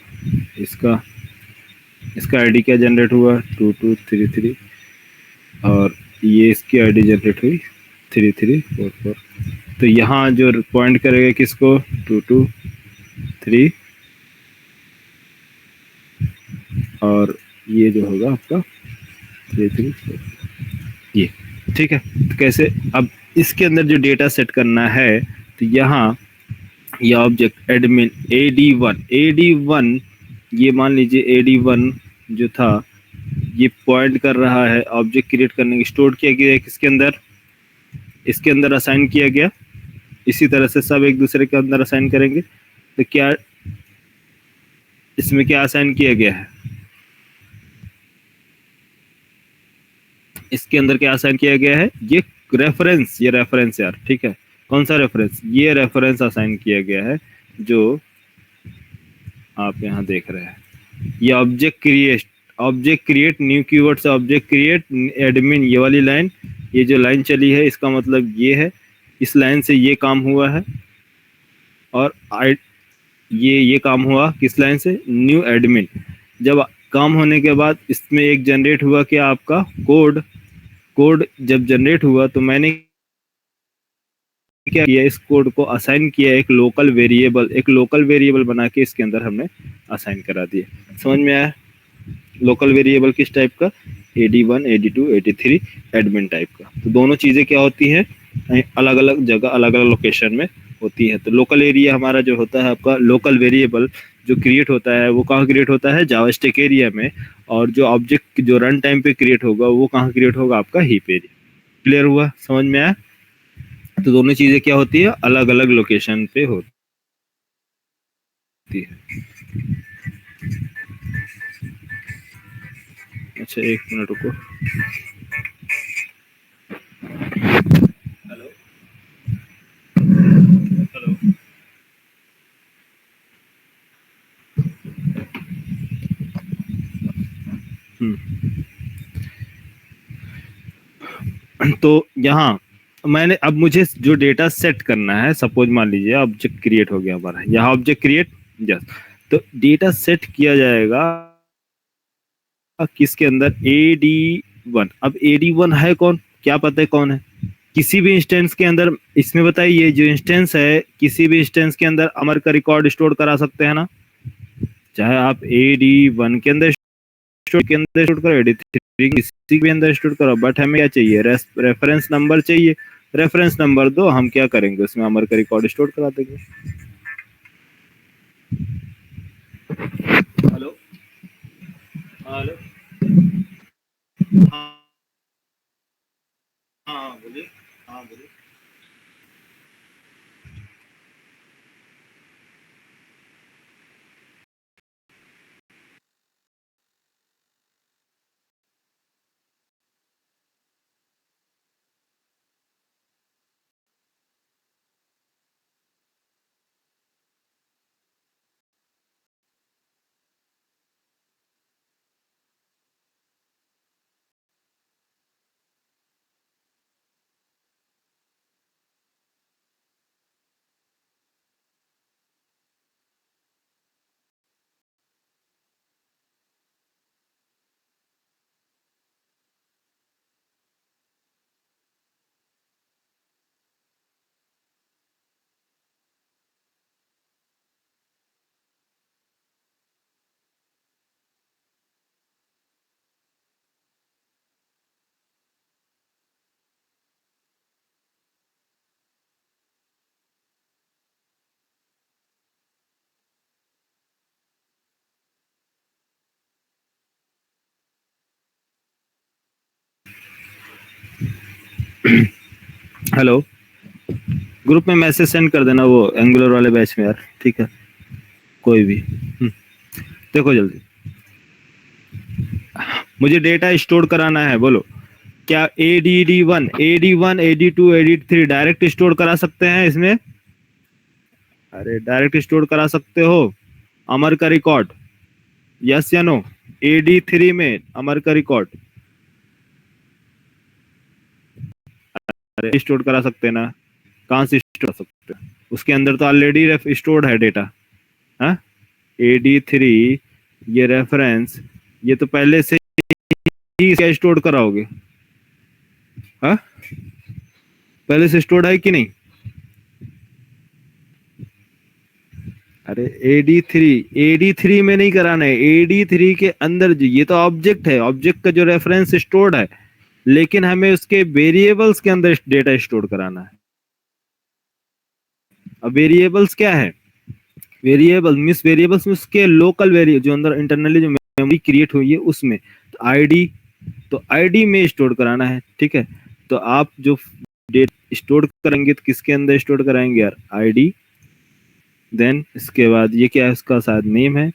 इसका आईडी क्या जनरेट हुआ? 2 2 3 3, और ये इसकी आईडी जनरेट हुई 3 3 4 4। तो यहाँ जो पॉइंट करेगा किसको? 2 2 3, और ये जो होगा आपका 3 3 4, ये। ठीक है, तो कैसे? अब इसके अंदर जो डेटा सेट करना है, तो यहाँ ये ऑब्जेक्ट एडमिन AD1, ये मान लीजिए AD1 जो था ये पॉइंट कर रहा है ऑब्जेक्ट क्रिएट करने की, स्टोर किया गया है किसके अंदर? इसके अंदर असाइन किया गया। इसी तरह से सब एक दूसरे के अंदर असाइन करेंगे। तो क्या इसमें क्या असाइन किया गया है? इसके अंदर क्या असाइन किया गया है? ये रेफरेंस, ये रेफरेंस यार। ठीक है, कौन सा रेफरेंस? ये रेफरेंस असाइन किया गया है जो आप यहाँ देख रहे हैं। ये ऑब्जेक्ट क्रिएट न्यू कीवर्ड से ऑब्जेक्ट क्रिएट एडमिन, ये वाली लाइन, ये जो लाइन चली है इसका मतलब ये है, इस लाइन से ये काम हुआ है। और ये काम हुआ किस लाइन से? New admin. जब काम होने के बाद इसमें एक जनरेट हुआ क्या आपका कोड जब जनरेट हुआ, तो मैंने क्या किया, इस कोड को असाइन किया एक लोकल वेरिएबल बना के इसके अंदर हमने असाइन करा दिया। समझ में आया? लोकल वेरिएबल किस टाइप का? AD1 AD2 AD3 admin type का। तो दोनों चीजें क्या होती हैं, अलग अलग जगह अलग अलग लोकेशन में होती है। तो लोकल एरिया हमारा जो होता है, आपका लोकल वेरिएबल जो क्रिएट होता है वो कहाँ क्रिएट होता है? जावास्टिक एरिया में। और जो ऑब्जेक्ट जो रन टाइम पे क्रिएट होगा वो कहाँ क्रिएट होगा? आपका हीप एरिया। क्लियर हुआ? समझ में आया? तो दोनों चीजें क्या होती है, अलग अलग लोकेशन पे होती है। अच्छा, एक मिनट रुको। Hello hello. तो यहाँ मैंने अब मुझे जो डेटा सेट करना है, सपोज मान लीजिए ऑब्जेक्ट क्रिएट हो गया हमारा, यहाँ ऑब्जेक्ट क्रिएट, यस। तो डेटा सेट किया जाएगा किसके अंदर? AD1। अब AD1 है कौन, क्या पता है कौन है? किसी भी इंस्टेंस के अंदर, इसमें बताइए जो इंस्टेंस है, किसी भी इंस्टेंस के अंदर अमर का रिकॉर्ड स्टोर करा सकते हैं ना? चाहे आप AD1 के अंदर स्टोर करो, AD3 किसी भी अंदर स्टोर करो, बट हमें क्या चाहिए? रेफरेंस नंबर चाहिए। रेफरेंस नंबर दो, हम क्या करेंगे उसमें अमर का रिकॉर्ड स्टोर करा देंगे। Hello hello. हाँ हाँ बोलिए। हाँ बोलिए। हेलो। ग्रुप में मैसेज सेंड कर देना वो एंगुलर वाले बैच में यार, ठीक है? कोई भी। देखो जल्दी, मुझे डेटा स्टोर कराना है, बोलो। क्या AD1 AD2 AD3 direct store करा सकते हैं इसमें? अरे डायरेक्ट स्टोर करा सकते हो अमर का रिकॉर्ड? यस या नो? AD3 में अमर का रिकॉर्ड अरे स्टोर करा सकते हैं ना? कहाँ से स्टोर कर सकते हैं? उसके अंदर तो ऑलरेडी स्टोर्ड है डेटा। हाँ, AD3 ये रेफरेंस, ये तो पहले से ही क्या स्टोर कराओगे? हाँ, पहले से स्टोर्ड है कि नहीं? अरे AD3 में नहीं कराना है, AD3 के अंदर ये तो ऑब्जेक्ट है, ऑब्जेक्ट का जो रेफरेंस स्टोर्ड है, लेकिन हमें उसके वेरिएबल्स के अंदर डेटा स्टोर कराना है। अब वेरिएबल्स क्या है? वेरिएबल्स में उसके लोकल वेरिएबल जो अंदर इंटरनली जो मेमोरी क्रिएट हुई है उसमें, तो आईडी, तो आईडी में स्टोर कराना है, ठीक है? तो आप जो डेट स्टोर करेंगे तो किसके अंदर स्टोर कराएंगे यार? आईडी। देन इसके बाद ये क्या है? उसका शायद नेम है,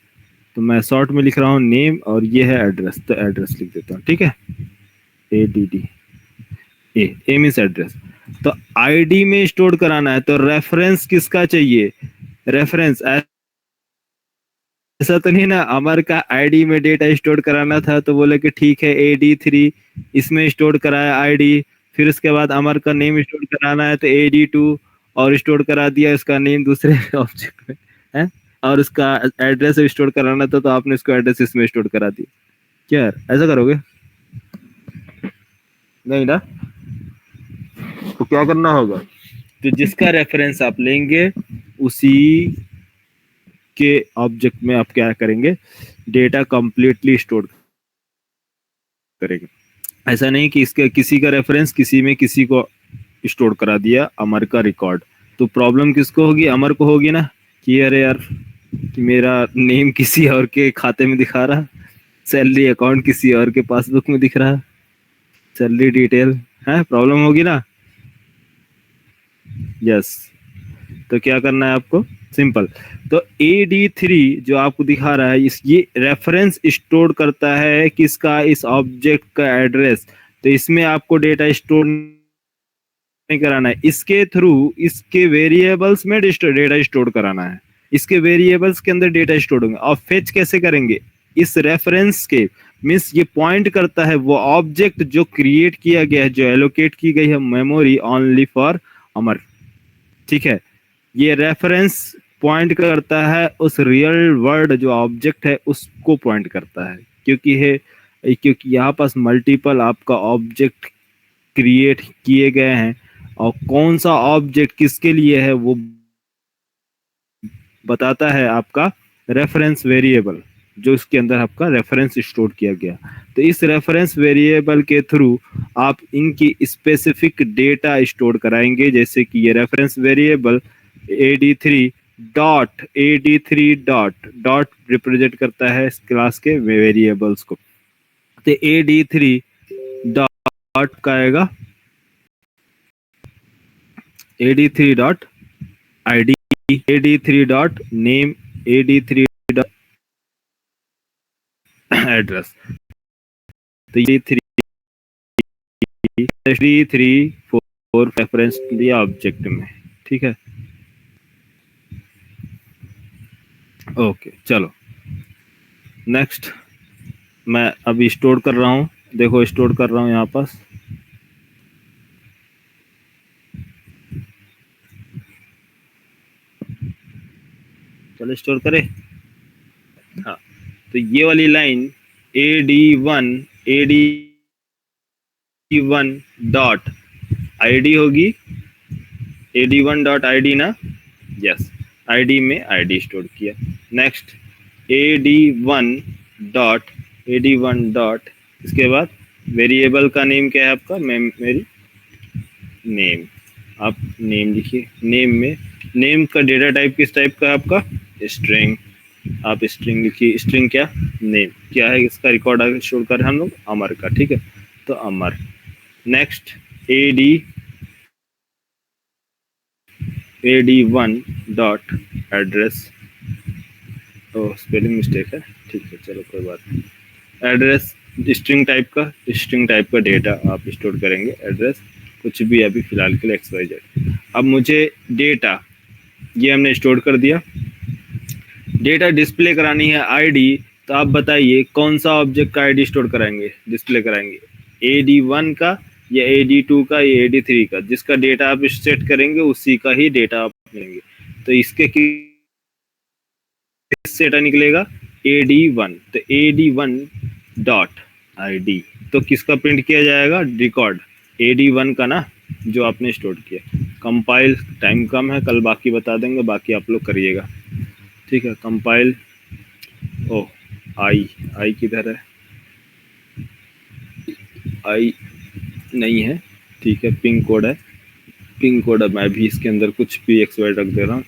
तो मैं शॉर्ट में लिख रहा हूँ नेम, और ये है एड्रेस, तो एड्रेस लिख देता हूँ, ठीक है? ADD, ए मीन्स एड्रेस। तो आईडी में स्टोर कराना है, तो रेफरेंस किसका चाहिए? रेफरेंस ऐसा तो नहीं ना अमर का आईडी में डेटा स्टोर कराना था तो बोले कि ठीक है AD3 इसमें स्टोर कराया आईडी, फिर उसके बाद अमर का नेम स्टोर कराना है तो AD2, और स्टोर करा दिया इसका नेम दूसरे ऑब्जेक्ट में है, और उसका एड्रेस स्टोर कराना था तो आपने इसको एड्रेस इसमें स्टोर करा दिया। क्या यार ऐसा करोगे? नहीं ना? तो क्या करना होगा? तो जिसका रेफरेंस आप लेंगे उसी के ऑब्जेक्ट में आप क्या करेंगे, डेटा कंप्लीटली स्टोर करेंगे। ऐसा नहीं कि इसके किसी का रेफरेंस किसी में किसी को स्टोर करा दिया अमर का रिकॉर्ड, तो प्रॉब्लम किसको होगी, अमर को होगी ना, कि अरे यार कि मेरा नेम किसी और के खाते में दिखा रहा, सैलरी अकाउंट किसी और के पासबुक में दिख रहा, सैलरी डिटेल है, प्रॉब्लम होगी ना। यस, तो क्या करना है आपको, सिंपल। तो AD3 जो आपको दिखा रहा है इस ये रेफरेंस स्टोर करता है किसका, इस ऑब्जेक्ट का एड्रेस। तो इसमें आपको डेटा स्टोर नहीं कराना है, इसके थ्रू इसके वेरिएबल्स में डेटा स्टोर कराना है, इसके वेरिएबल्स के अंदर डेटा स्टोर होंगे। और फेच कैसे करेंगे, इस रेफरेंस के मीन्स ये पॉइंट करता है वो ऑब्जेक्ट जो क्रिएट किया गया है, जो एलोकेट की गई है मेमोरी ओनली फॉर अमर, ठीक है। ये रेफरेंस पॉइंट करता है उस रियल वर्ल्ड जो ऑब्जेक्ट है उसको पॉइंट करता है, क्योंकि यहाँ पास मल्टीपल आपका ऑब्जेक्ट क्रिएट किए गए हैं, और कौन सा ऑब्जेक्ट किसके लिए है वो बताता है आपका रेफरेंस वेरिएबल, जो इसके अंदर आपका रेफरेंस स्टोर किया गया। तो इस रेफरेंस वेरिएबल के थ्रू आप इनकी स्पेसिफिक डेटा स्टोर कराएंगे, जैसे कि ये reference variable AD3 dot represent करता है इस क्लास के वेरिएबल्स को। तो AD3 डॉट का आएगा AD3 dot ID, AD3 dot name, AD3 dot address. तो ये 3 4 रेफरेंस दिया ऑब्जेक्ट में, ठीक है। ओके चलो नेक्स्ट, मैं अभी स्टोर कर रहा हूँ, देखो स्टोर कर रहा हूँ यहाँ पास। चलो स्टोर करें, हाँ। तो ये वाली लाइन AD1 डॉट ID होगी, AD1 डॉट ID ना, यस, ID में ID स्टोर किया। नेक्स्ट AD1 डॉट इसके बाद वेरिएबल का नेम क्या है आपका, मेरी नेम, आप नेम लिखिए। नेम में नेम का डेटा टाइप किस टाइप का है आपका, स्ट्रिंग, आप स्ट्रिंग लिखिए। स्ट्रिंग क्या, नेम क्या है, इसका रिकॉर्ड स्टोर कर रहे हैं हम लोग अमर का, ठीक है। तो Amar. Next AD1 dot address, spelling mistake है, ठीक है चलो कोई बात नहीं। एड्रेस स्ट्रिंग टाइप का डेटा आप स्टोर करेंगे, एड्रेस कुछ भी अभी फिलहाल के लिए XYZ। अब मुझे डेटा ये हमने स्टोर कर दिया, डेटा डिस्प्ले करानी है ID, तो आप बताइए कौन सा ऑब्जेक्ट का ID स्टोर कराएंगे, डिस्प्ले कराएंगे, AD1 का या AD2 का या AD3 का, जिसका डेटा आप सेट करेंगे उसी का ही डेटा आप लेंगे। तो इसके किस डेटा निकलेगा, AD1, तो AD1 डॉट ID, तो किसका प्रिंट किया जाएगा, रिकॉर्ड AD1 का ना, जो आपने स्टोर किया। कंपाइल, टाइम कम है, कल बाकी बता देंगे, बाकी आप लोग करिएगा, ठीक है। कंपाइल, ओ आई किधर है, आई नहीं है, ठीक है। पिन कोड है, पिन कोड है, मैं भी इसके अंदर कुछ भी XY रख दे रहा हूँ,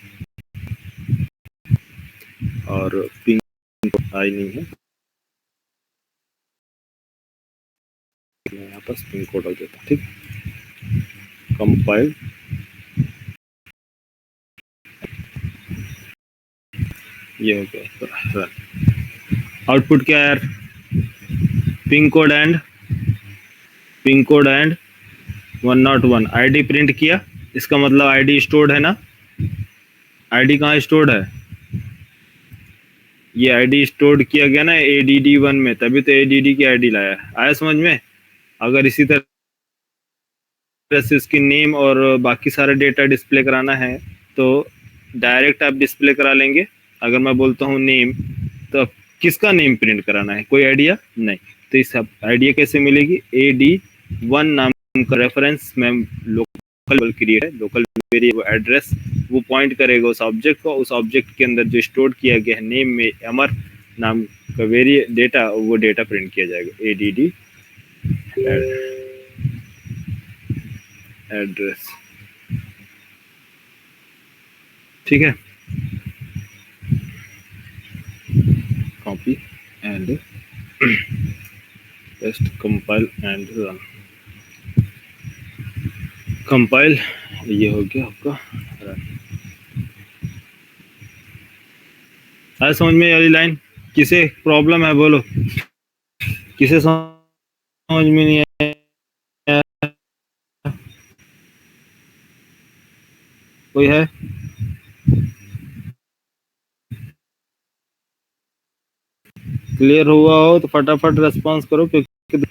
और पिन कोड आई नहीं है, मैं यहाँ पर पिन कोड रख देता हूँ, ठीक। कंपाइल, ये हो गया। आउटपुट क्या है यार, pin code and 101 ID print किया, इसका मतलब ID स्टोर्ड है ना। ID कहाँ स्टोर्ड है, ये ID स्टोर्ड किया गया ना ADD1 में, तभी तो ADD की ID लाया, आया समझ में। अगर इसी तरह से इसकी नेम और बाकी सारा डेटा डिस्प्ले कराना है तो डायरेक्ट आप डिस्प्ले करा लेंगे। अगर मैं बोलता हूँ नेम, तो किसका नेम प्रिंट कराना है, कोई आइडिया नहीं। तो इस आइडिया कैसे मिलेगी, AD1 नाम का रेफरेंस मैं लोकल लोकल क्रिएट है, लोकल वेरिएबल एड्रेस वो पॉइंट करेगा उस ऑब्जेक्ट को, उस ऑब्जेक्ट के अंदर जो स्टोर किया गया है नेम में अमर नाम का डेटा, वो डेटा प्रिंट किया जाएगा एडीडी एड्रेस। ठीक है, copy and paste, compile and run. Compile, ये हो गया आपका रन। आज समझ में वाली लाइन? किसे प्रॉब्लम है बोलो, किसे समझ में नहीं आया? कोई है? क्लियर हुआ हो तो फटाफट रेस्पॉन्स करो, क्योंकि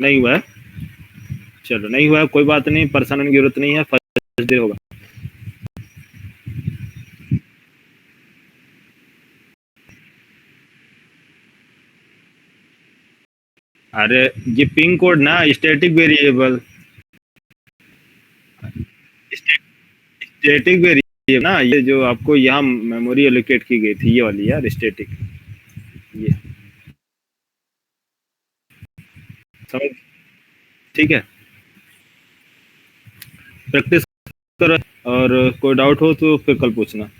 नहीं हुआ है, चलो नहीं हुआ है कोई बात नहीं, परेशान होने की जरूरत नहीं है, फर्स्ट डे होगा। अरे ये पिन कोड ना स्टैटिक वेरिएबल, स्टैटिक वेरिएबल ना, ये जो आपको यहाँ मेमोरी एलोकेट की गई थी ये वाली यार स्टैटिक, ये समझ? ठीक है, प्रैक्टिस करो, और कोई डाउट हो तो फिर कल पूछना।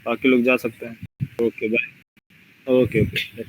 बाकी लोग जा सकते हैं। Okay bye. Okay okay.